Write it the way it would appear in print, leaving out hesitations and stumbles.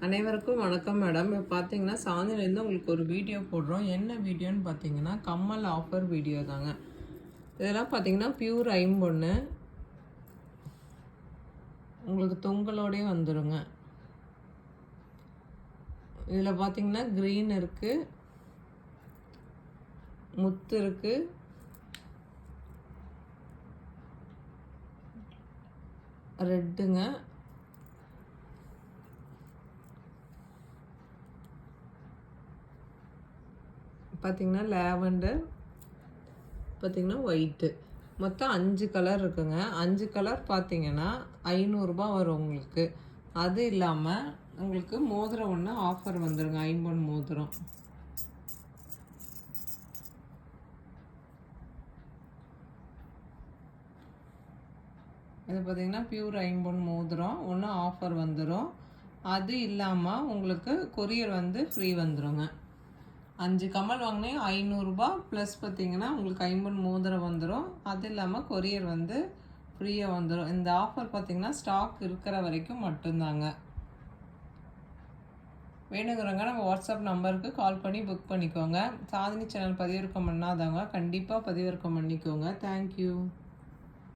அனைவருக்கும் வணக்கம் மேடம். இப்போ பார்த்தீங்கன்னா சாந்திலேருந்து உங்களுக்கு ஒரு வீடியோ போடுறோம். என்ன வீடியோன்னு பார்த்தீங்கன்னா கம்மல் ஆஃபர் வீடியோ தாங்க. இதெல்லாம் பார்த்தீங்கன்னா பியூர் ஐம்பொன்று உங்களுக்கு தொங்கலோடயே வந்துடுங்க. இதில் பார்த்தீங்கன்னா க்ரீன் இருக்குது, முத்து இருக்குது, ரெட்டுங்க, பார்த்தீங்கன்னா லேவண்டர், பார்த்தீங்கன்னா ஒயிட்டு, மொத்தம் 5 கலர் இருக்குங்க. 5 கலர் பார்த்தீங்கன்னா 500 வரும் உங்களுக்கு. அது இல்லாமல் உங்களுக்கு மோதிரம் ஒன்று ஆஃபர் வந்துடுங்க. ஐம்பொன் மோதிரம் இது பார்த்தீங்கன்னா பியூர் ஐம்பொன் மோதிரம் ஒன்று ஆஃபர் வந்துடும். அது இல்லாமல் உங்களுக்கு கொரியர் வந்து ஃப்ரீ வந்துடுங்க. 5 கம்மல் வாங்கினே 500 ப்ளஸ் பார்த்தீங்கன்னா உங்களுக்கு ஐம்பொன் மோதிரம் வந்துடும். அது இல்லாமல் கொரியர் வந்து ஃப்ரீயாக வந்துடும். இந்த ஆஃபர் பார்த்தீங்கன்னா ஸ்டாக் இருக்கிற வரைக்கும் மட்டும்தாங்க. வேணுங்கிறவங்க நம்ம வாட்ஸ்அப் நம்பருக்கு கால் பண்ணி புக் பண்ணிக்கோங்க. சாந்தினி சேனல் பதிவிறக்கம் பண்ணாதவங்க கண்டிப்பாக பதிவிறக்கம் பண்ணிக்கோங்க. தேங்க்யூ.